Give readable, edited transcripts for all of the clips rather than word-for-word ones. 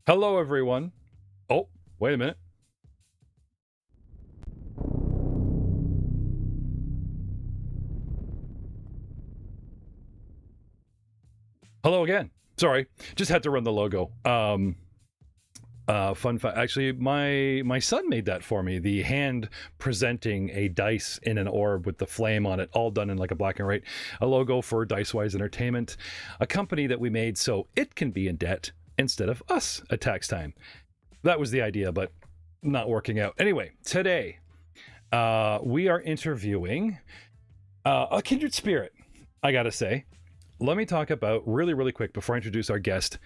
Hello, everyone. Oh, wait a minute. Hello again. Sorry, just had to run the logo. Fun fact. Actually, my son made that for me. The hand presenting a dice in an orb with the flame on it, all done in like a black and white. A logo for Dicewise Entertainment, a company that we made so it can be in debt instead of us at tax time. That was the idea, but not working out. Anyway, today we are interviewing a kindred spirit, I gotta say. Let me talk about really quick before I introduce our guest,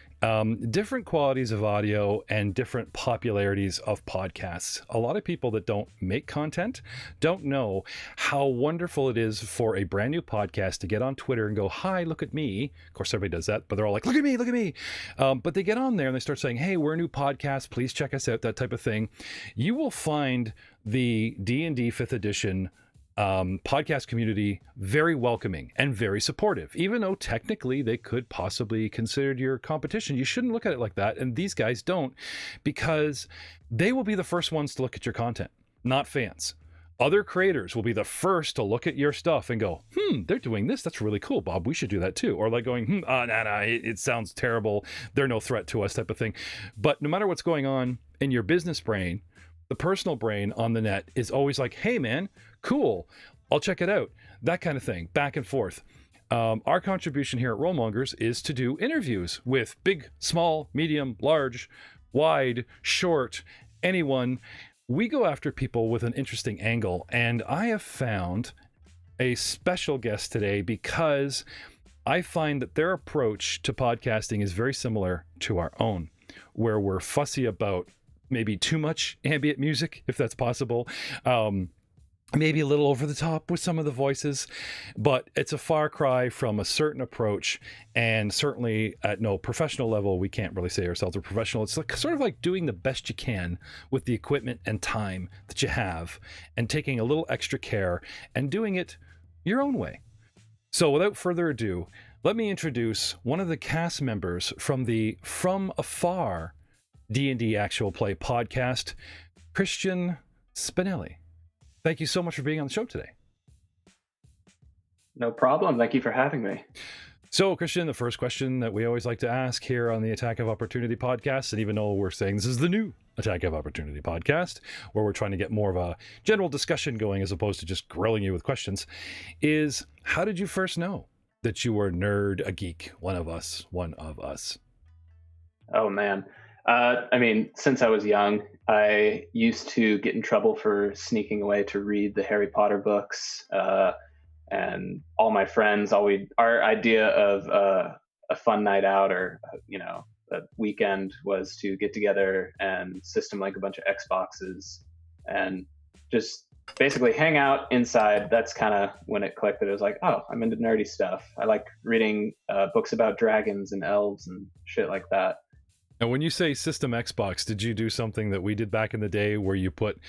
different qualities of audio and different popularities of podcasts. A lot of people that don't make content don't know how wonderful it is for a brand new podcast to get on Twitter and go, hi, look at me. Of course, everybody does that, but they're all like, look at me. But they get on there and they start saying, hey, we're a new podcast. Please check us out, that type of thing. You will find the D&D 5th edition podcast community very welcoming and very supportive. Even though technically they could possibly consider your competition, you shouldn't look at it like that. And these guys don't, because they will be the first ones to look at your content, not fans. Other creators will be the first to look at your stuff and go, they're doing this. That's really cool, Bob. We should do that too. Or like going, it sounds terrible. They're no threat to us, type of thing. But no matter what's going on in your business brain, the personal brain on the net is always like, hey man, cool, I'll check it out. That kind of thing, back and forth. Our contribution here at Mongers is to do interviews with big, small, medium, large, wide, short, anyone. We go after people with an interesting angle, and I have found a special guest today because I find that their approach to podcasting is very similar to our own, where we're fussy about maybe too much ambient music, if that's possible. Maybe a little over the top with some of the voices, but it's a far cry from a certain approach. And certainly at no professional level, we can't really say ourselves are professional. It's like, sort of like doing the best you can with the equipment and time that you have and taking a little extra care and doing it your own way. So without further ado, let me introduce one of the cast members from the From Afar D&D Actual Play podcast, Christian Spinelli. Thank you so much for being on the show today. No problem. Thank you for having me. So, Christian, the first question that we always like to ask here on the Attack of Opportunity podcast, and even though we're saying this is the new Attack of Opportunity podcast, where we're trying to get more of a general discussion going as opposed to just grilling you with questions, is how did you first know that you were a nerd, a geek, one of us? Oh, man. Since I was young, I used to get in trouble for sneaking away to read the Harry Potter books. And all my friends, our idea of a fun night out or, a weekend was to get together and system like a bunch of Xboxes and just basically hang out inside. That's kind of when it clicked that it was like, oh, I'm into nerdy stuff. I like reading books about dragons and elves and shit like that. And when you say System Xbox, did you do something that we did back in the day where you put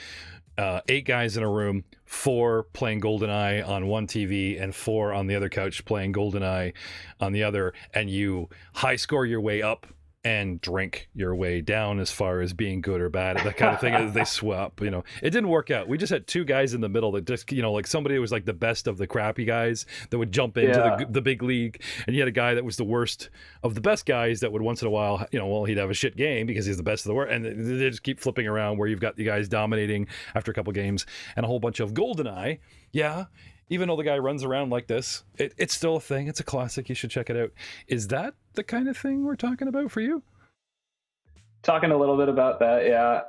8 guys in a room, 4 playing GoldenEye on one TV and 4 on the other couch playing GoldenEye on the other, and you high score your way up and drink your way down as far as being good or bad, that kind of thing, as they swap, It didn't work out. We just had 2 guys in the middle that just, like somebody who was like the best of the crappy guys that would jump into the big league, and you had a guy that was the worst of the best guys that would once in a while, he'd have a shit game because he's the best of the worst, and they just keep flipping around where you've got the guys dominating after a couple games and a whole bunch of GoldenEye. Yeah. Even though the guy runs around like this, it's still a thing. It's a classic. You should check it out. Is that the kind of thing we're talking about for you? Talking a little bit about that, yeah.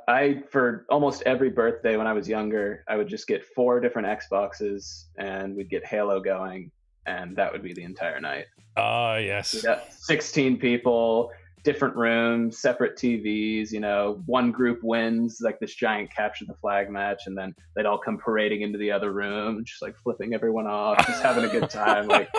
For almost every birthday when I was younger, I would just get 4 different Xboxes and we'd get Halo going, and that would be the entire night. Yes. We got 16 people, different rooms, separate TVs, one group wins like this giant capture the flag match, and then they'd all come parading into the other room, just like flipping everyone off, just having a good time. Like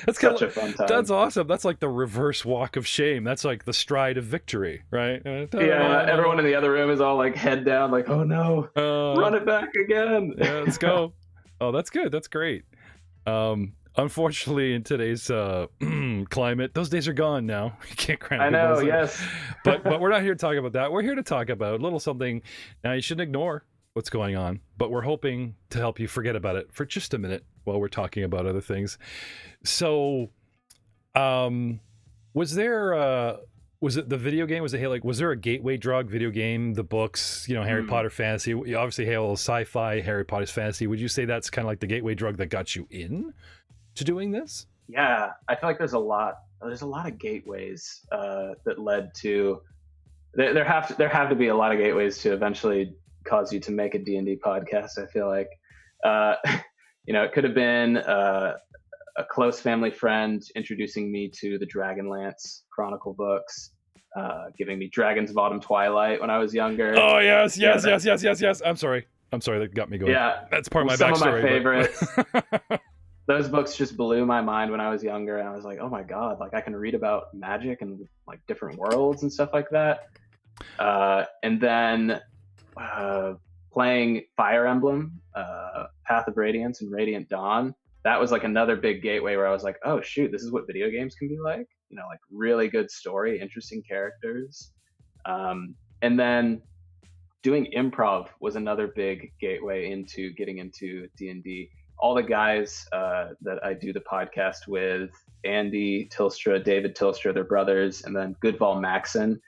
that's such a fun time. That's awesome. That's like the reverse walk of shame. That's like the stride of victory, right? Yeah, everyone in the other room is all like head down, like, oh no, run it back again. Yeah, let's go. Oh, that's good. That's great. Unfortunately, in today's climate, those days are gone now. You can't cram I people know, inside. yes. But we're not here to talk about that. We're here to talk about a little something. Now, you shouldn't ignore what's going on, but we're hoping to help you forget about it for just a minute while we're talking about other things. So, was there was it the video game? Was it like was there a gateway drug? Video game, the books, Harry Mm, Potter fantasy. Obviously, Halo sci-fi, Harry Potter's fantasy. Would you say that's kind of like the gateway drug that got you in to doing this? yeah, I feel like there's a lot of gateways that led to there have to be a lot of gateways to eventually cause you to make a D&D podcast. I feel like uh, it could have been a close family friend introducing me to the Dragonlance Chronicle books, giving me Dragon's Bottom Twilight when I was younger. Oh yes, Yeah, yes, yes, yes, yes, yes. I'm sorry, that got me going. yeah, That's part of my some of my backstory. favorites. But Those books just blew my mind when I was younger, and I was like, oh my god, like I can read about magic and like different worlds and stuff like that. And then playing Fire Emblem, Path of Radiance, and Radiant Dawn. That was like another big gateway where I was like, oh shoot, this is what video games can be like. Like really good story, interesting characters. And then doing improv was another big gateway into getting into D&D. All the guys that I do the podcast with, Andy Tilstra, David Tilstra, their brothers, and then Goodval Maxon,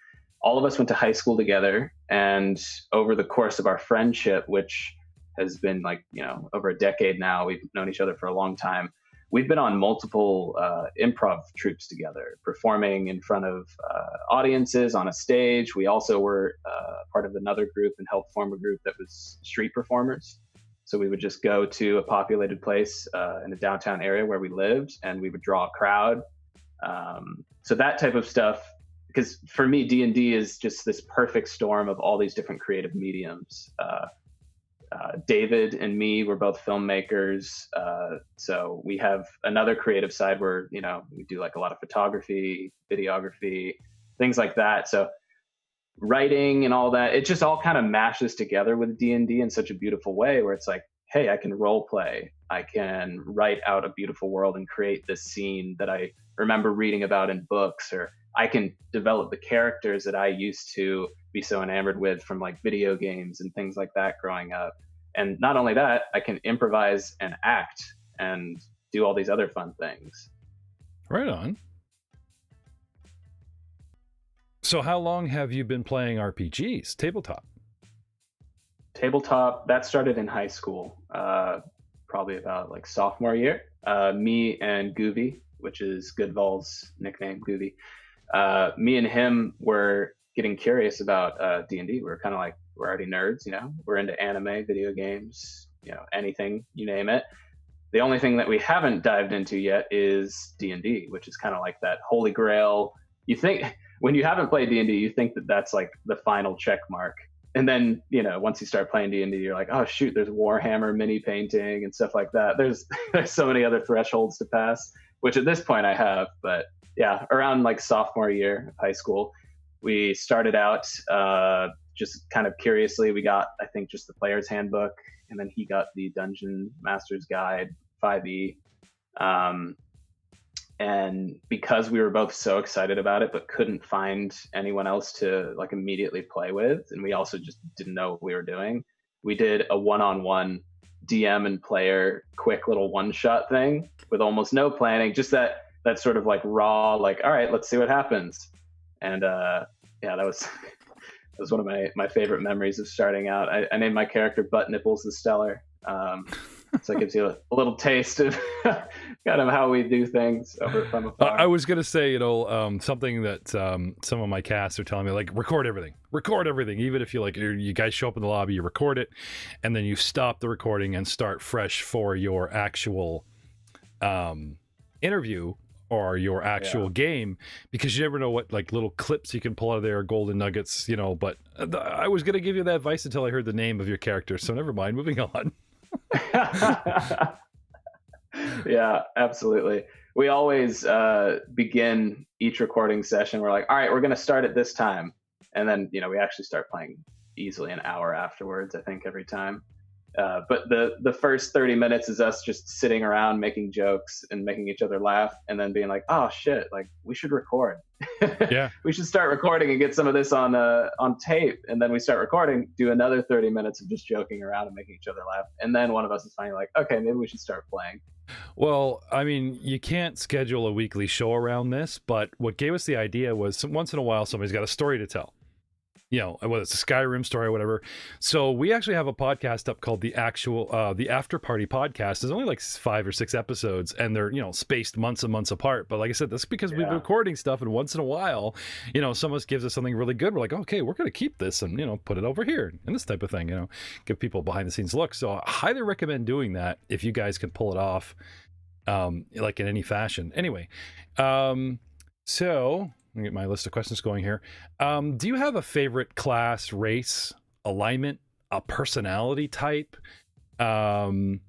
all of us went to high school together. And over the course of our friendship, which has been like, over a decade now, we've known each other for a long time. We've been on multiple improv troupes together, performing in front of audiences on a stage. We also were part of another group and helped form a group that was street performers. So we would just go to a populated place in the downtown area where we lived, and we would draw a crowd. So that type of stuff, because for me, D&D is just this perfect storm of all these different creative mediums. David and me were both filmmakers, so we have another creative side where we do like a lot of photography, videography, things like that. So writing and all that, it just all kind of mashes together with D&D in such a beautiful way where it's like, hey, I can role play, I can write out a beautiful world and create this scene that I remember reading about in books, or I can develop the characters that I used to be so enamored with from like video games and things like that growing up. And not only that, I can improvise and act and do all these other fun things. right on. So how long have you been playing RPGs, tabletop? Tabletop, that started in high school, probably about like sophomore year. Me and Goovy, which is Goodval's nickname, Goovy, me and him were getting curious about D&D. We were kind of like, we're already nerds, we're into anime, video games, anything, you name it. The only thing that we haven't dived into yet is D&D, which is kind of like that holy grail. You think when you haven't played D&D, you think that that's like the final check mark. And then, once you start playing D&D, you're like, oh shoot, there's Warhammer mini painting and stuff like that. There's so many other thresholds to pass, which at this point I have. But yeah, around like sophomore year of high school, we started out just kind of curiously. We got, I think, just the player's handbook, and then he got the Dungeon Master's Guide 5e. And because we were both so excited about it, but couldn't find anyone else to like immediately play with, and we also just didn't know what we were doing, we did a one-on-one DM and player quick little one-shot thing with almost no planning, just that sort of like raw, like, all right, let's see what happens. And yeah, that was one of my favorite memories of starting out. I named my character Butt Nipples the Stellar. So it gives you a little taste of kind of how we do things over from afar. I was going to say, something that some of my casts are telling me, like, record everything, even if you guys show up in the lobby, you record it, and then you stop the recording and start fresh for your actual interview or your actual game, because you never know what like little clips you can pull out of there, golden nuggets, but I was going to give you that advice until I heard the name of your character, so never mind, moving on. Yeah, absolutely. We always begin each recording session, we're like, all right, we're going to start at this time, and then we actually start playing easily an hour afterwards, I think, every time. But the first 30 minutes is us just sitting around making jokes and making each other laugh, and then being like, "Oh shit! Like we should record. Yeah. We should start recording and get some of this on tape." And then we start recording, do another 30 minutes of just joking around and making each other laugh, and then one of us is finally like, "Okay, maybe we should start playing." Well, I mean, you can't schedule a weekly show around this, but what gave us the idea was once in a while somebody's got a story to tell. You know, whether it's a Skyrim story or whatever. So we actually have a podcast up called the After Party Podcast. There's only like 5 or 6 episodes, and they're, you know, spaced months and months apart. But like I said, that's because we've been recording stuff, and once in a while, you know, someone gives us something really good. We're like, okay, we're going to keep this and, you know, put it over here and this type of thing, you know, give people behind the scenes look. So I highly recommend doing that if you guys can pull it off, like in any fashion. Anyway, so let me get my list of questions going here. Do you have a favorite class, race, alignment, a personality type? You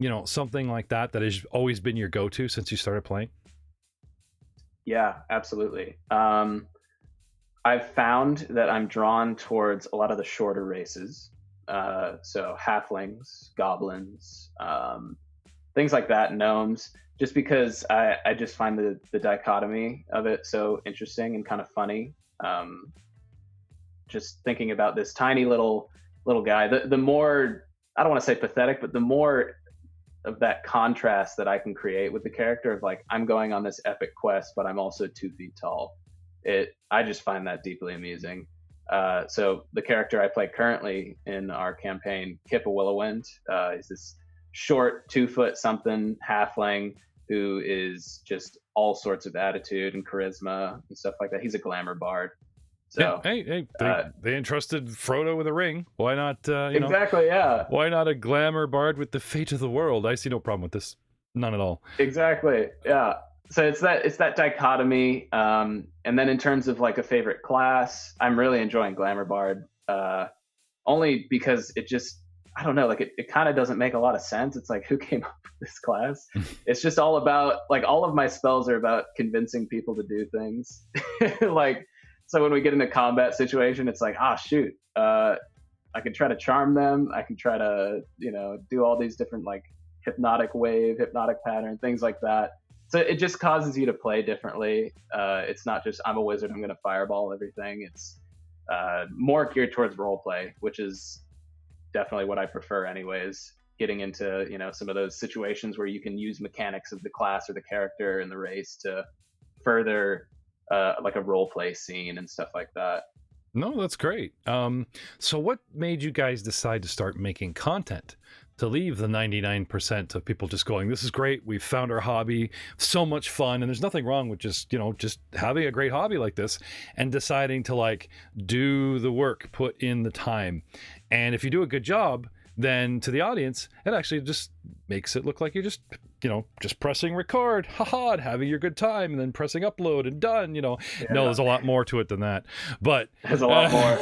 know, something like that has always been your go-to since you started playing? Yeah, absolutely. I've found that I'm drawn towards a lot of the shorter races. So halflings, goblins, things like that, gnomes, just because I just find the dichotomy of it so interesting and kind of funny. Just thinking about this tiny little guy, the more, I don't want to say pathetic, but the more of that contrast that I can create with the character of like, I'm going on this epic quest, but I'm also 2 feet tall. I just find that deeply amusing. So the character I play currently in our campaign, Kip a Willowwind, is this short 2 foot something halfling who is just all sorts of attitude and charisma and stuff like that. He's a glamour bard. So yeah, hey, they entrusted Frodo with a ring. Why not? Exactly, yeah. Why not a glamour bard with the fate of the world? I see no problem with this, none at all. Exactly, yeah. So it's that dichotomy. And then in terms of like a favorite class, I'm really enjoying glamour bard. Only because it just, I don't know, like it kind of doesn't make a lot of sense. It's like, who came up with this class? It's just all about, like, all of my spells are about convincing people to do things. Like, so when we get in a combat situation, it's like, shoot, I can try to charm them. I can try to, you know, do all these different like hypnotic wave, hypnotic pattern, things like that. So it just causes you to play differently. It's not just, I'm a wizard, I'm going to fireball everything. It's more geared towards role play, which is definitely what I prefer anyways. Getting into, you know, some of those situations where you can use mechanics of the class or the character and the race to further like a role play scene and stuff like that. No, that's great. So what made you guys decide to start making content? To leave the 99% of people just going, this is great, we've found our hobby, so much fun, and there's nothing wrong with just, you know, just having a great hobby like this and deciding to like do the work, put in the time. And if you do a good job, then to the audience, it actually just makes it look like you're just, you know, just pressing record, haha, and having your good time, and then pressing upload and done, you know. Yeah. No, there's a lot more to it than that. But there's a lot more.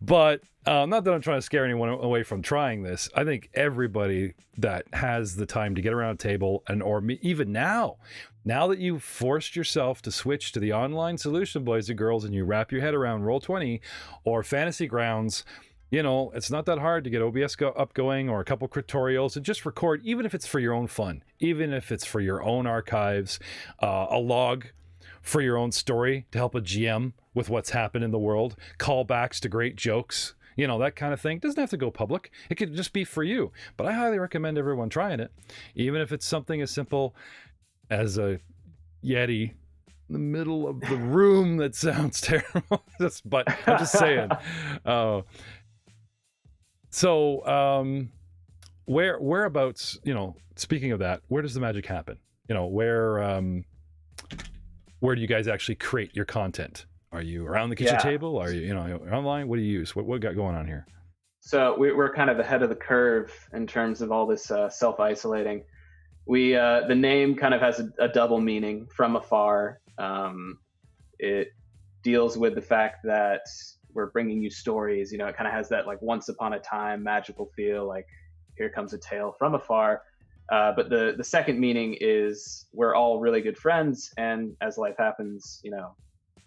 But not that I'm trying to scare anyone away from trying this. I think everybody that has the time to get around a table, and or even now that you've forced yourself to switch to the online solution, boys and girls, and you wrap your head around Roll20 or Fantasy Grounds, you know, it's not that hard to get OBS going or a couple tutorials and just record, even if it's for your own fun, even if it's for your own archives, a log for your own story to help a GM with what's happened in the world, callbacks to great jokes, you know, that kind of thing. It doesn't have to go public. It could just be for you. But I highly recommend everyone trying it, even if it's something as simple as a Yeti in the middle of the room that sounds terrible. But I'm just saying. So whereabouts, you know, speaking of that, where does the magic happen? You know, where do you guys actually create your content? Are you around the kitchen table? Are you know, online? What do you use? What got going on here? So we're kind of ahead of the curve in terms of all this self-isolating. The name kind of has a double meaning, From Afar. It deals with the fact that we're bringing you stories. You know, it kind of has that like once upon a time magical feel, like here comes a tale from afar. But the second meaning is we're all really good friends, and as life happens, you know,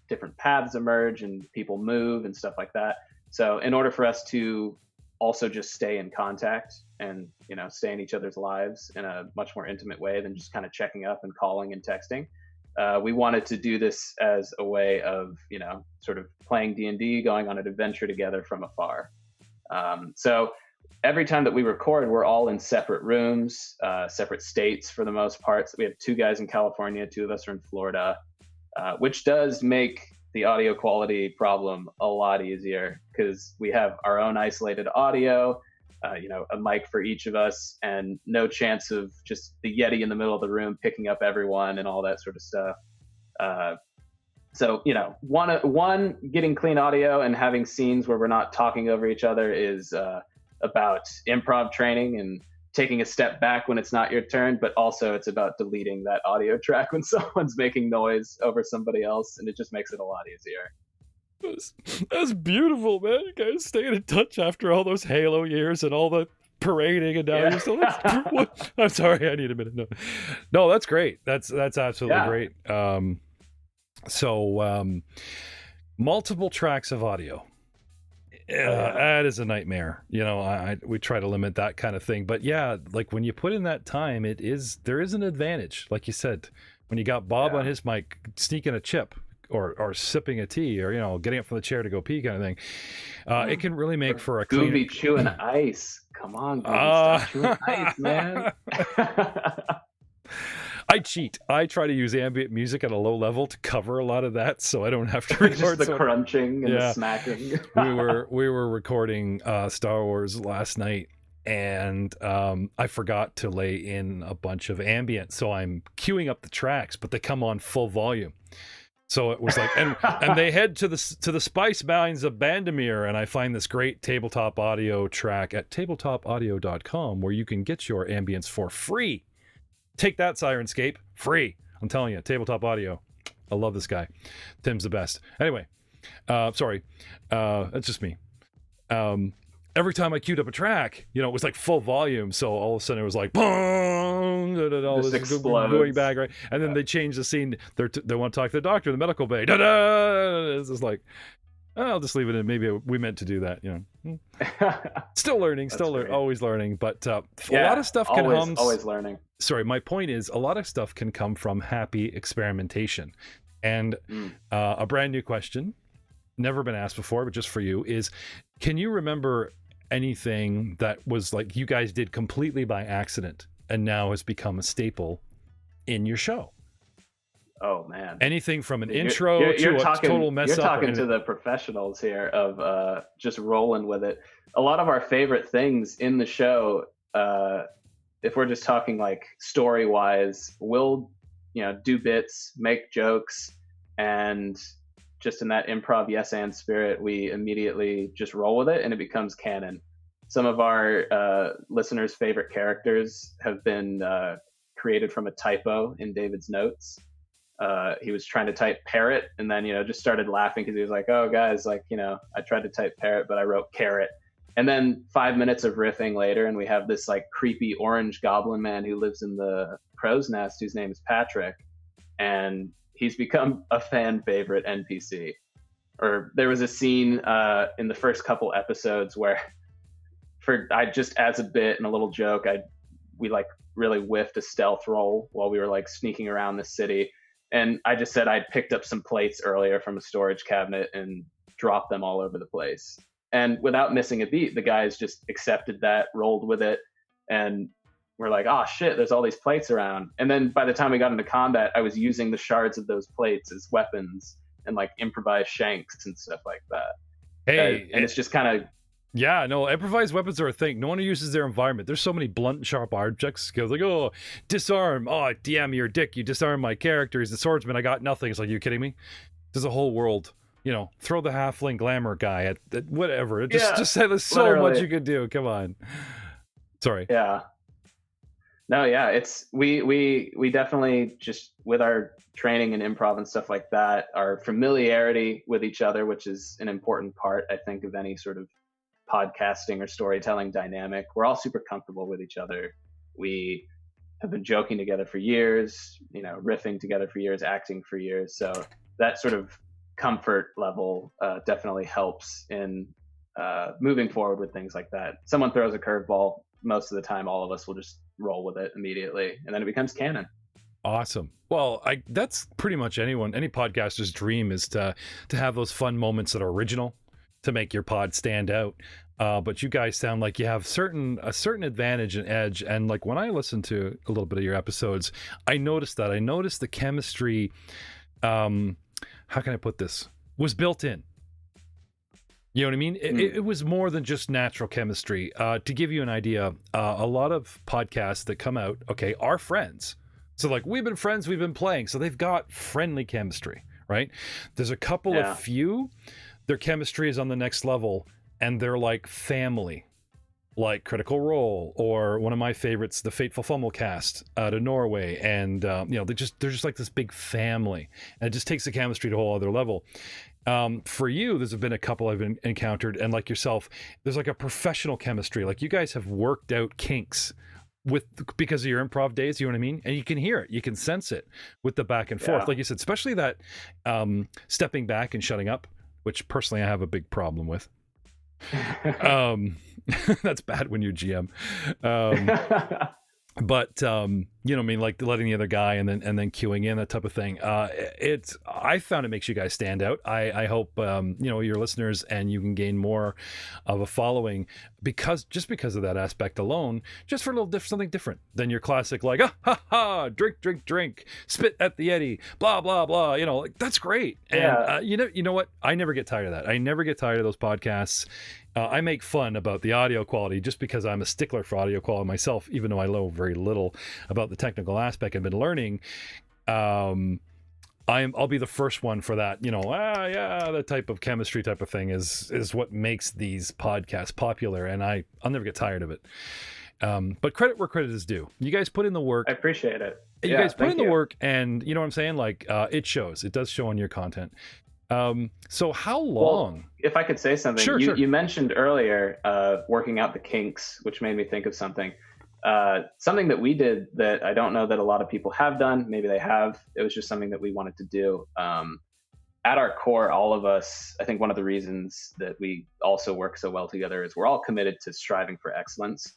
different paths emerge and people move and stuff like that. So in order for us to also just stay in contact and stay in each other's lives in a much more intimate way than just kind of checking up and calling and texting. We wanted to do this as a way of sort of playing D&D, going on an adventure together from afar. So every time that we record, we're all in separate rooms, separate states for the most part. So we have 2 guys in California, 2 of us are in Florida, which does make the audio quality problem a lot easier because we have our own isolated audio, a mic for each of us, and no chance of just the Yeti in the middle of the room picking up everyone and all that sort of stuff. So one getting clean audio and having scenes where we're not talking over each other is about improv training and taking a step back when it's not your turn, but also it's about deleting that audio track when someone's making noise over somebody else, and it just makes it a lot easier. That's beautiful, man. You guys staying in touch after all those Halo years and all the parading, and now you're still. I'm sorry, I need a minute. No, that's great. That's absolutely great. So multiple tracks of audio. That is a nightmare. We try to limit that kind of thing, but yeah, like when you put in that time, there is an advantage. Like you said, when you got Bob on his mic sneaking a chip or sipping a tea or getting up from the chair to go pee kind of thing, it can really make for a Gooby chewing ice. Come on, Gooby, stop chewing ice, man. I cheat. I try to use ambient music at a low level to cover a lot of that, so I don't have to record just the crunching and the smacking. we were recording Star Wars last night, and I forgot to lay in a bunch of ambient, so I'm queuing up the tracks, but they come on full volume. So it was like, and they head to the spice mines of Bandamere, and I find this great tabletop audio track at tabletopaudio.com where you can get your ambience for free. Take that, Sirenscape, free. I'm telling you, tabletop audio. I love this guy. Tim's the best. Anyway, sorry, that's just me. Every time I queued up a track, it was like full volume. So all of a sudden it was like, boom, all this going back, right? And then they change the scene. They want to talk to the doctor in the medical bay. It's just like, I'll just leave it in. Maybe we meant to do that, Still learning, always learning. But a lot of stuff can always learning. Sorry, my point is a lot of stuff can come from happy experimentation. And a brand new question, never been asked before, but just for you, is can you remember anything that was like you guys did completely by accident and now has become a staple in your show? Oh man! Anything from an intro to a total mess up. You're talking to the professionals here of just rolling with it. A lot of our favorite things in the show, if we're just talking like story wise, we'll do bits, make jokes, and just in that improv yes and spirit, we immediately just roll with it and it becomes canon. Some of our listeners' favorite characters have been created from a typo in David's notes. He was trying to type parrot and then just started laughing because he was like, oh guys, like I tried to type parrot but I wrote carrot. And then 5 minutes of riffing later and we have this like creepy orange goblin man who lives in the crow's nest whose name is Patrick, and he's become a fan favorite NPC. Or there was a scene in the first couple episodes where I just as a bit and a little joke, we like really whiffed a stealth roll while we were like sneaking around the city. And I just said I'd picked up some plates earlier from a storage cabinet and dropped them all over the place. And without missing a beat, the guys just accepted that, rolled with it. And we're like, oh shit, there's all these plates around. And then by the time we got into combat, I was using the shards of those plates as weapons and like improvised shanks and stuff like that. Hey, and it's just kind of... Yeah, no, improvised weapons are a thing. No one uses their environment. There's so many blunt and sharp object skills. Like, oh, disarm. Oh, DM, you're a dick. You disarm my character. He's the swordsman. I got nothing. It's like, you kidding me? There's a whole world. Throw the halfling glamour guy at whatever. Just say there's so literally much you could do. Come on. Sorry. Yeah. No, yeah. It's we definitely just with our training and improv and stuff like that, our familiarity with each other, which is an important part, I think, of any sort of podcasting or storytelling dynamic. We're all super comfortable with each other. We have been joking together for years, riffing together for years, acting for years. So that sort of comfort level definitely helps in moving forward with things like that. Someone throws a curveball, most of the time, all of us will just roll with it immediately, and then it becomes canon. Awesome. Well, that's pretty much any podcaster's dream, is to have those fun moments that are original, to make your pod stand out. But you guys sound like you have a certain advantage and edge. And like when I listened to a little bit of your episodes, I noticed the chemistry. How can I put this? Was built in. You know what I mean? It was more than just natural chemistry. To give you an idea, a lot of podcasts that come out, okay, are friends. So like, we've been friends, we've been playing. So they've got friendly chemistry, right? There's a couple of few, their chemistry is on the next level, and they're like family, like Critical Role, or one of my favorites, the Fateful Fumble Cast out of Norway. And, they're just like this big family, and it just takes the chemistry to a whole other level. For you, there's been a couple I've encountered, and like yourself, there's like a professional chemistry. Like you guys have worked out kinks because of your improv days, you know what I mean? And you can hear it, you can sense it with the back and forth. Like you said, especially that stepping back and shutting up, which personally I have a big problem with. That's bad when you're GM. But I mean, like letting the other guy and then queuing in, that type of thing. I found it makes you guys stand out. I hope your listeners and you can gain more of a following because of that aspect alone, just for a little something different than your classic, like drink, spit at the Yeti, blah blah blah. Like, that's great. And you know what? I never get tired of that. I never get tired of those podcasts. I make fun about the audio quality just because I'm a stickler for audio quality myself, even though I know very little about the technical aspect I've been learning. I'll be the first one for that. The type of chemistry type of thing is what makes these podcasts popular, and I'll never get tired of it. But credit where credit is due. You guys put in the work. I appreciate it. You guys put in the work, and you know what I'm saying? Like, it shows. It does show on your content. So how long? Well, if I could say something, sure. You mentioned earlier working out the kinks, which made me think of something. Something that we did that I don't know that a lot of people have done. Maybe they have. It was just something that we wanted to do. At our core, all of us, I think one of the reasons that we also work so well together is we're all committed to striving for excellence.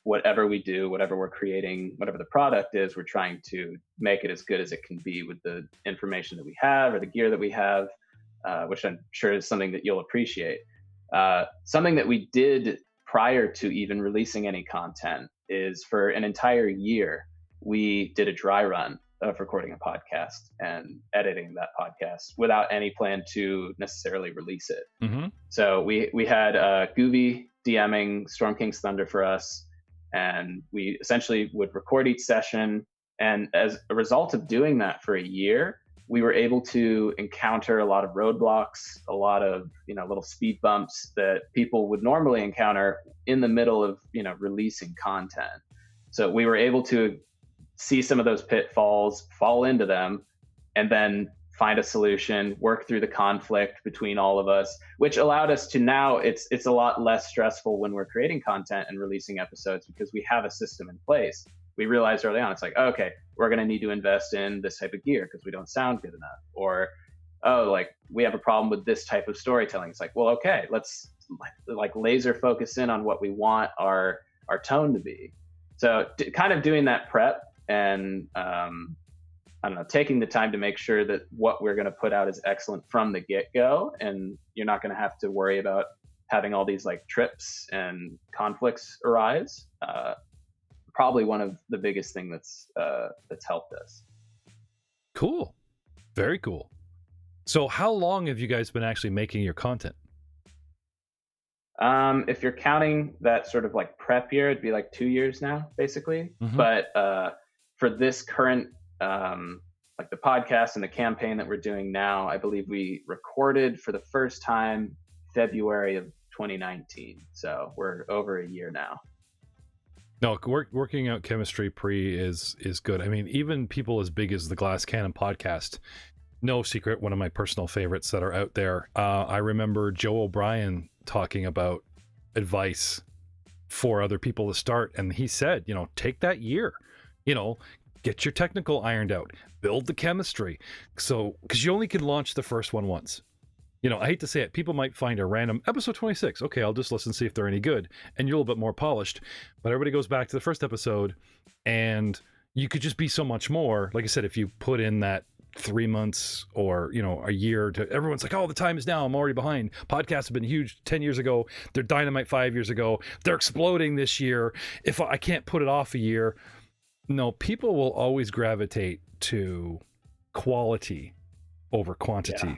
Whatever we do, whatever we're creating, whatever the product is, we're trying to make it as good as it can be with the information that we have or the gear that we have, which I'm sure is something that you'll appreciate. Something that we did prior to even releasing any content is, for an entire year, we did a dry run of recording a podcast and editing that podcast without any plan to necessarily release it. Mm-hmm. So we had Gooby DMing Storm King's Thunder for us, and we essentially would record each session. And as a result of doing that for a year, we were able to encounter a lot of roadblocks, a lot of little speed bumps that people would normally encounter in the middle of releasing content. So we were able to see some of those pitfalls, fall into them, and then find a solution, work through the conflict between all of us, which allowed us to now it's a lot less stressful when we're creating content and releasing episodes because we have a system in place. We realized early on, it's like, okay, we're going to need to invest in this type of gear because we don't sound good enough. Or, we have a problem with this type of storytelling. It's like, well, okay, let's laser focus in on what we want our tone to be. So kind of doing that prep and, taking the time to make sure that what we're going to put out is excellent from the get-go, and you're not going to have to worry about having all these trips and conflicts arise. Probably one of the biggest thing that's helped us. Cool. Very cool. So how long have you guys been actually making your content? If you're counting that sort of prep year, it'd be 2 years now, basically. Mm-hmm. But for this current the podcast and the campaign that we're doing now, I believe we recorded for the first time February of 2019. So we're over a year now. No, working out chemistry is good. I mean, even people as big as the Glass Cannon podcast, no secret, one of my personal favorites that are out there. I remember Joe O'Brien talking about advice for other people to start, and he said, take that year, get your technical ironed out, build the chemistry. So, because you only can launch the first one once. I hate to say it, people might find a random episode 26. Okay, I'll just listen, see if they're any good. And you're a little bit more polished. But everybody goes back to the first episode, and you could just be so much more. Like I said, if you put in that 3 months or, a year to everyone's like, oh, the time is now. I'm already behind. Podcasts have been huge 10 years ago. They're dynamite 5 years ago. They're exploding this year. If I can't put it off a year. No, people will always gravitate to quality over quantity. Yeah.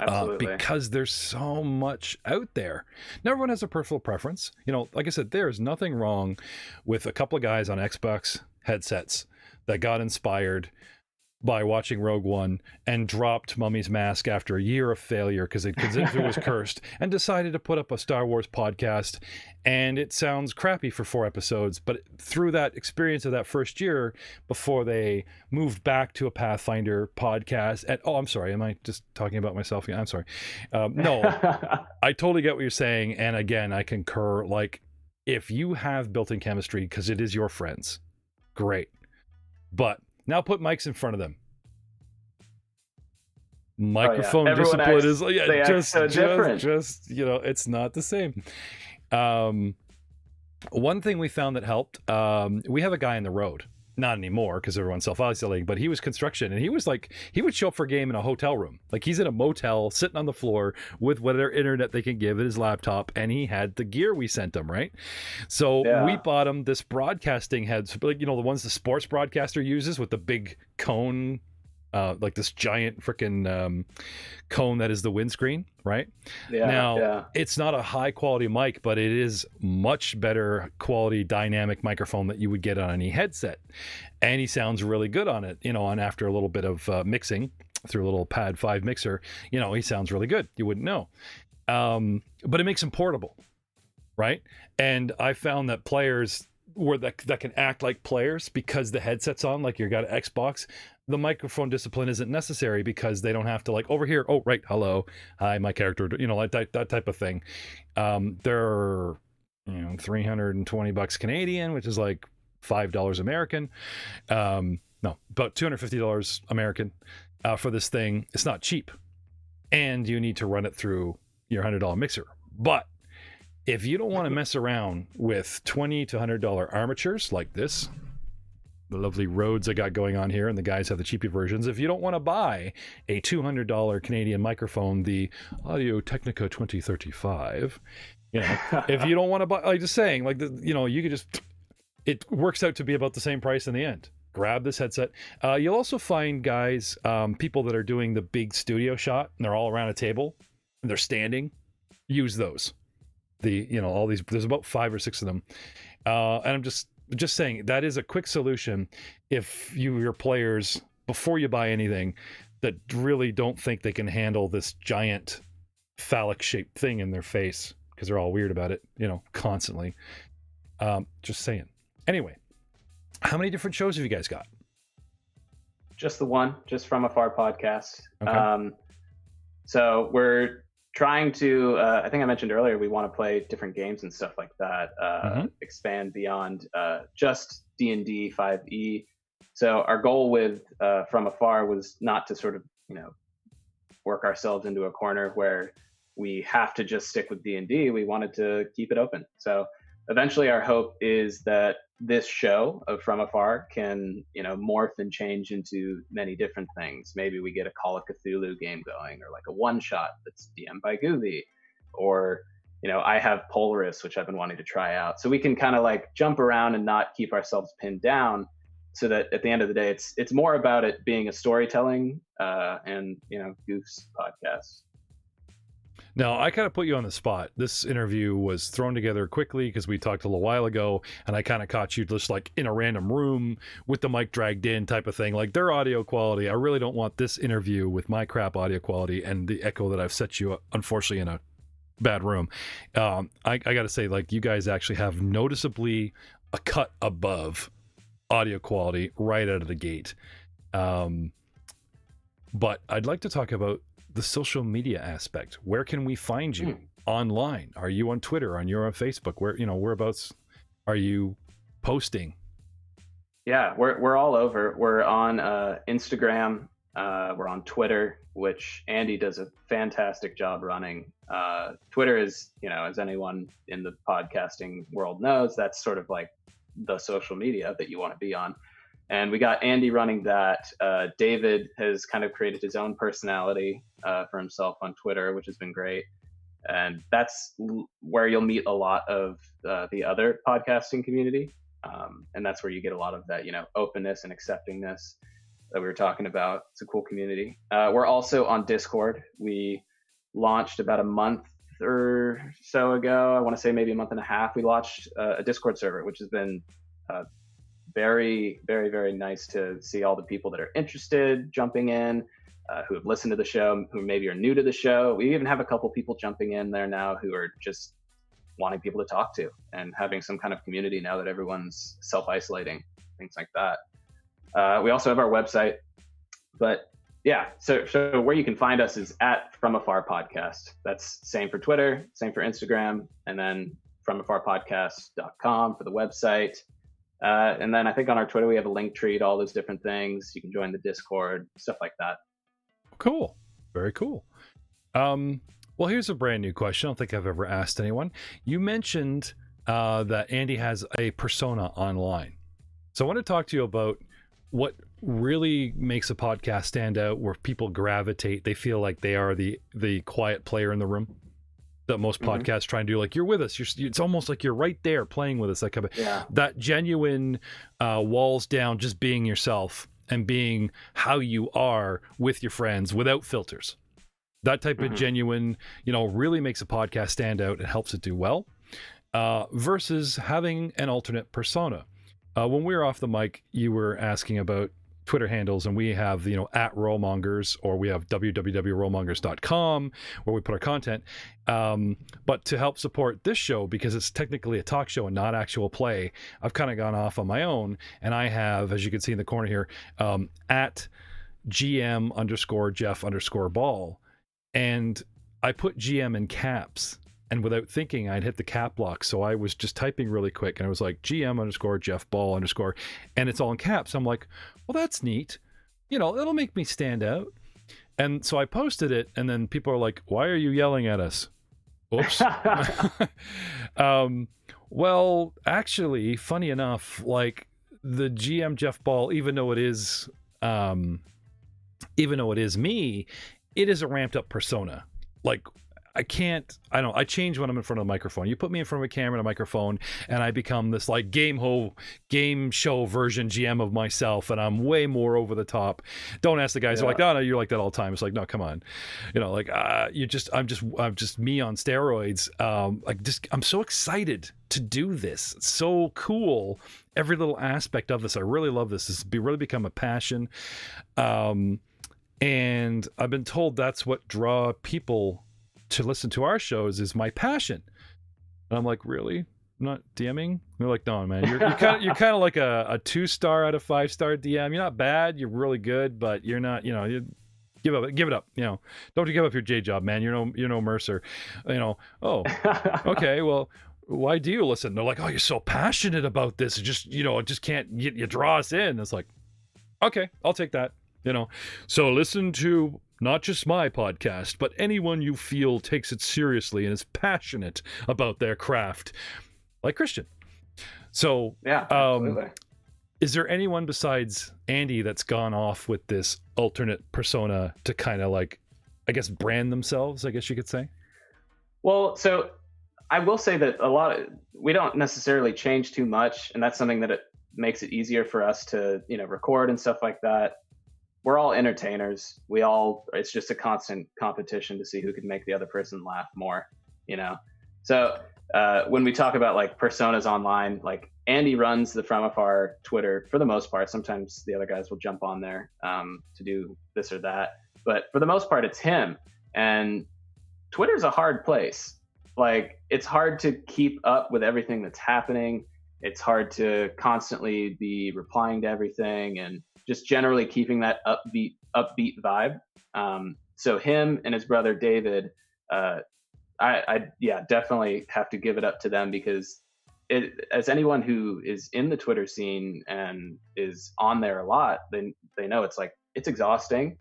Absolutely. Because there's so much out there. Now, everyone has a personal preference. Like I said, there's nothing wrong with a couple of guys on Xbox headsets that got inspired by watching Rogue One and dropped Mummy's Mask after a year of failure because they considered it was cursed, and decided to put up a Star Wars podcast. And it sounds crappy for 4 episodes, but through that experience of that first year, before they moved back to a Pathfinder podcast, and I'm sorry, am I just talking about myself? Yeah, I'm sorry. No, I totally get what you're saying, and again, I concur. Like, if you have built-in chemistry because it is your friends, great, but now put mics in front of them. Microphone discipline is different. Just it's not the same. One thing we found that helped, we have a guy on the road, not anymore because everyone's self-isolating, but he was construction, and he would show up for a game in a hotel room. Like, he's in a motel sitting on the floor with whatever internet they can give at his laptop, and he had the gear we sent him, right? So we bought him this broadcasting head, like, the ones the sports broadcaster uses with the big cone, like this giant freaking cone that is the windscreen, right? It's not a high quality mic, but it is much better quality dynamic microphone that you would get on any headset, and he sounds really good on it. And after a little bit of mixing through a little Pad 5 mixer, he sounds really good. You wouldn't know, but it makes him portable, right? And I found that players that can act like players because the headset's on, like you got an Xbox, the microphone discipline isn't necessary because they don't have to, like, over here, oh right, hello, hi, my character, like that type of thing. They're $320 Canadian, which is like $5 American. No, about $250 American for this thing. It's not cheap, and you need to run it through your $100 mixer. But if you don't want to mess around with $20 to $100 armatures like this, the lovely Rhodes I got going on here, and the guys have the cheapy versions. If you don't want to buy a $200 Canadian microphone, the Audio Technica 2035, if you don't want to buy, like, just saying, like, you could just, it works out to be about the same price in the end. Grab this headset. You'll also find guys, people that are doing the big studio shot, and they're all around a table and they're standing. Use those. All these, there's about 5 or 6 of them. And I'm just saying that is a quick solution if your players, before you buy anything, that really don't think they can handle this giant phallic shaped thing in their face, because they're all weird about it, constantly. Just saying. Anyway, how many different shows have you guys got? Just the one, just From Afar podcast. Okay. So we're trying to, I think I mentioned earlier, we want to play different games and stuff like that, expand beyond just D&D 5e. So our goal with From Afar was not to sort of, work ourselves into a corner where we have to just stick with D&D. We wanted to keep it open. So eventually our hope is that this show of From Afar can, morph and change into many different things. Maybe we get a Call of Cthulhu game going, or like a one-shot that's DM'd by Gooby, or, I have Polaris, which I've been wanting to try out. So we can kind of like jump around and not keep ourselves pinned down, so that at the end of the day, it's more about it being a storytelling and, goofs podcast. Now, I kind of put you on the spot. This interview was thrown together quickly because we talked a little while ago, and I kind of caught you just like in a random room with the mic dragged in type of thing. Like, their audio quality, I really don't want this interview with my crap audio quality and the echo that I've set you, unfortunately, in a bad room. I got to say, like, you guys actually have noticeably a cut above audio quality right out of the gate. But I'd like to talk about the social media aspect. Where can we find you online? Are you on Twitter? Are you on Facebook? Whereabouts are you posting? Yeah, we're all over. We're on Instagram We're on Twitter, which Andy does a fantastic job running. Twitter is, as anyone in the podcasting world knows, that's sort of like the social media that you want to be on. And we got Andy running that. David has kind of created his own personality for himself on Twitter, which has been great. And that's where you'll meet a lot of the other podcasting community. And that's where you get a lot of that, openness and acceptingness that we were talking about. It's a cool community. We're also on Discord. We launched about a month or so ago. I want to say maybe a month and a half. We launched a Discord server, which has been very, very, very nice to see all the people that are interested jumping in, who have listened to the show, who maybe are new to the show. We even have a couple people jumping in there now who are just wanting people to talk to and having some kind of community now that everyone's self-isolating, things like that. We also have our website, but yeah, so where you can find us is at From Afar Podcast. That's same for Twitter, same for Instagram, and then FromAfarPodcast.com for the website. And then I think on our Twitter, we have a link tree to all those different things. You can join the Discord, stuff like that. Cool. Very cool. Well, here's a brand new question. I don't think I've ever asked anyone. You mentioned that Andy has a persona online. So I want to talk to you about what really makes a podcast stand out, where people gravitate. They feel like they are the quiet player in the room that most podcasts try and do. Like, you're with us. It's almost like you're right there playing with us. That kind of, that genuine walls down, just being yourself and being how you are with your friends without filters. That type of genuine, really makes a podcast stand out and helps it do well, versus having an alternate persona. When we were off the mic, you were asking about Twitter handles, and we have, at Mongers, or we have www.rollmongers.com where we put our content. But to help support this show, because it's technically a talk show and not actual play, I've kind of gone off on my own, and I have, as you can see in the corner here, at GM_Jeff_ball. And I put GM in caps, and without thinking, I'd hit the cap lock. So I was just typing really quick, and I was like, GM_Jeff_ball_, and it's all in caps. I'm like, well, that's neat. It'll make me stand out. And so I posted it, and then people are like, why are you yelling at us? Oops. Well, actually, funny enough, like the GM Jeff Ball, even though it is me, it is a ramped up persona. Like, I change when I'm in front of the microphone. You put me in front of a camera and a microphone, and I become this like game show version GM of myself, and I'm way more over the top. Don't ask the guys. They're like, oh no, you're like that all the time. It's like, no, come on, I'm just me on steroids. I'm so excited to do this. It's so cool. Every little aspect of this, I really love this. This has really become a passion. And I've been told that's what draw people to listen to our shows is my passion. And I'm like, really? I'm not DMing? They're like, no, man, you're kind of like a 2-star out of 5-star DM. You're not bad. You're really good, but you're not, you give it up. Don't give up your J job, man. You're no Mercer. Oh, okay. Well, why do you listen? They're like, oh, you're so passionate about this. It just can't, you draw us in. It's like, okay, I'll take that. So listen to not just my podcast, but anyone you feel takes it seriously and is passionate about their craft, like Christian. So, absolutely. Is there anyone besides Andy that's gone off with this alternate persona to kind of like, I guess, brand themselves, I guess you could say? Well, so I will say that we don't necessarily change too much, and that's something that it makes it easier for us to, record and stuff like that. We're all entertainers. It's just a constant competition to see who can make the other person laugh more, So when we talk about like personas online, like Andy runs the From Afar Twitter for the most part. Sometimes the other guys will jump on there to do this or that. But for the most part, it's him. And Twitter's a hard place. Like, it's hard to keep up with everything that's happening. It's hard to constantly be replying to everything and just generally keeping that upbeat vibe. So him and his brother David, I definitely have to give it up to them, because as anyone who is in the Twitter scene and is on there a lot, they know it's exhausting.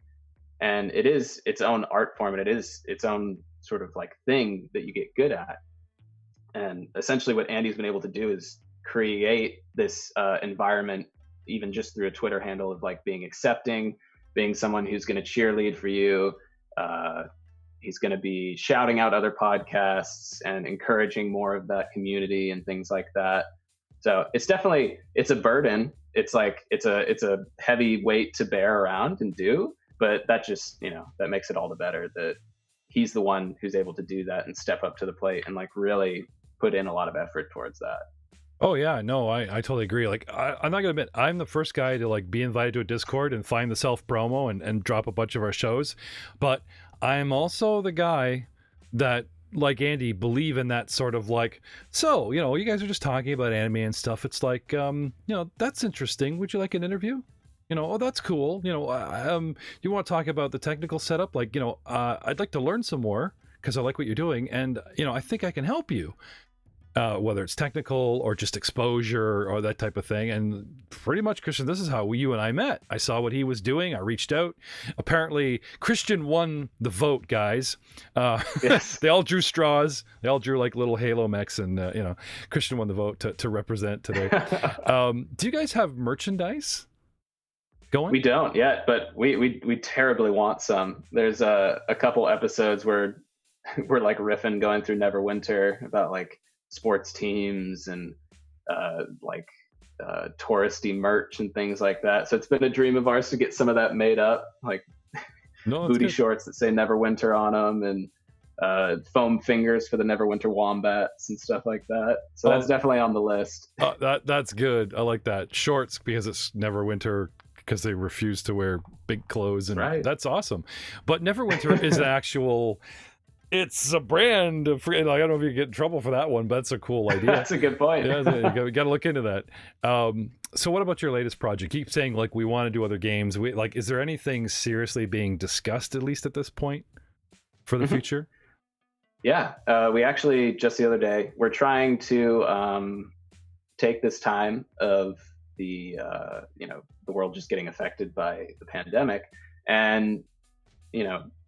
and it is its own art form, and it is its own sort of like thing that you get good at. And essentially, what Andy's been able to do is create this environment, even just through a Twitter handle, of like being accepting, being someone who's going to cheerlead for you. Uh, he's going to be shouting out other podcasts and encouraging more of that community and things like that. So it's definitely, it's a burden. It's like it's a heavy weight to bear around and do, but that just, that makes it all the better that he's the one who's able to do that and step up to the plate and like really put in a lot of effort towards that. Oh yeah, no, I totally agree. Like I'm not gonna admit I'm the first guy to like be invited to a Discord and find the self promo and drop a bunch of our shows, but I'm also the guy that, like Andy, believe in that sort of like, so you guys are just talking about anime and stuff. It's like that's interesting. Would you like an interview? Oh, that's cool. You want to talk about the technical setup? Like, I'd like to learn some more because I like what you're doing, and I think I can help you. Whether it's technical or just exposure or that type of thing. And pretty much, Christian, this is how you and I met. I saw what he was doing. I reached out. Apparently, Christian won the vote, guys. Yes. They all drew straws. They all drew like little Halo mechs, and Christian won the vote to represent today. Do you guys have merchandise going? We don't yet, but we terribly want some. There's a couple episodes where we're like riffing, going through Neverwinter about like sports teams and touristy merch and things like that. So it's been a dream of ours to get some of that made up, like booty shorts that say Neverwinter on them, and foam fingers for the Neverwinter wombats and stuff like that. So that's definitely on the list. That's good. I like that. Shorts because it's Neverwinter, because they refuse to wear big clothes, and right. That's awesome. But Neverwinter is an actual. It's a brand of, I don't know if you get in trouble for that one, but that's a cool idea. That's a good point. Yeah, you got to look into that. So what about your latest project? You keep saying like we want to do other games. Is there anything seriously being discussed, at least at this point, for the future? Yeah, we actually just the other day, we're trying to take this time of the world just getting affected by the pandemic, and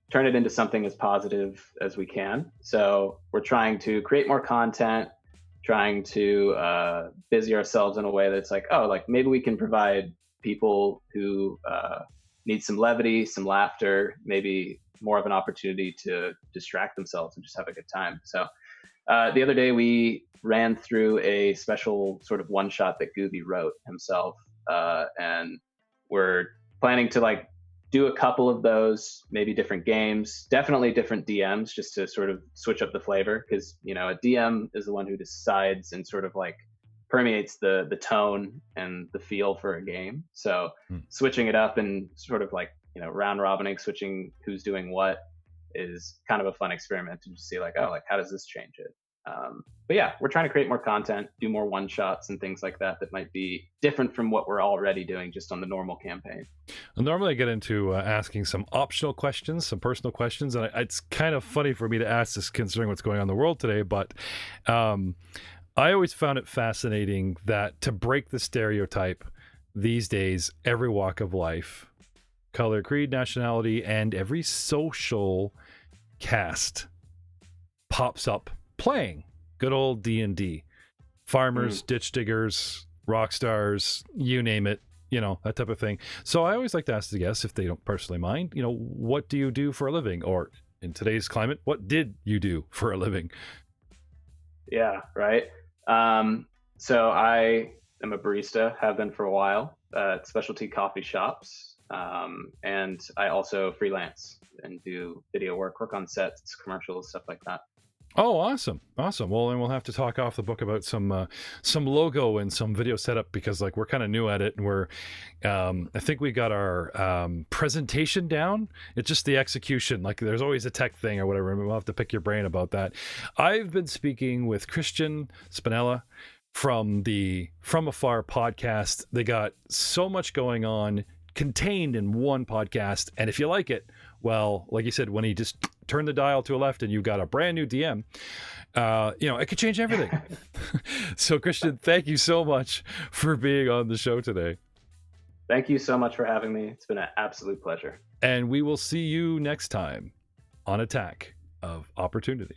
turn it into something as positive as we can. So we're trying to create more content, trying to busy ourselves in a way that's like, maybe we can provide people who need some levity, some laughter, maybe more of an opportunity to distract themselves and just have a good time. So the other day we ran through a special sort of one shot that Gooby wrote himself, and we're planning to like do a couple of those, maybe different games, definitely different DMs, just to sort of switch up the flavor, because a DM is the one who decides and sort of like permeates the tone and the feel for a game. So switching it up and sort of like round robining, switching who's doing what, is kind of a fun experiment to just see like, how does this change it? But yeah, we're trying to create more content, do more one shots and things like that might be different from what we're already doing just on the normal campaign. Well, normally I get into asking some optional questions, some personal questions, and it's kind of funny for me to ask this considering what's going on in the world today, but I always found it fascinating that to break the stereotype these days, every walk of life, color, creed, nationality, and every social caste pops up playing good old D&D. Farmers, ditch diggers, rock stars, you name it, that type of thing. So I always like to ask the guests, if they don't personally mind, what do you do for a living? Or in today's climate, what did you do for a living? Yeah, right. So I am a barista, have been for a while, at specialty coffee shops. And I also freelance and do video work on sets, commercials, stuff like that. Oh, awesome. Well, then we'll have to talk off the book about some logo and some video setup, because like we're kind of new at it, and we're I think we got our presentation down. It's just the execution. Like there's always a tech thing or whatever, and we'll have to pick your brain about that. I've been speaking with Christian Spinella from the From Afar podcast. They got so much going on contained in one podcast, and if you like it, well, like you said, when he just turned the dial to a left and you got a brand new DM, it could change everything. So Christian, thank you so much for being on the show today. Thank you so much for having me. It's been an absolute pleasure. And we will see you next time on Attack of Opportunity.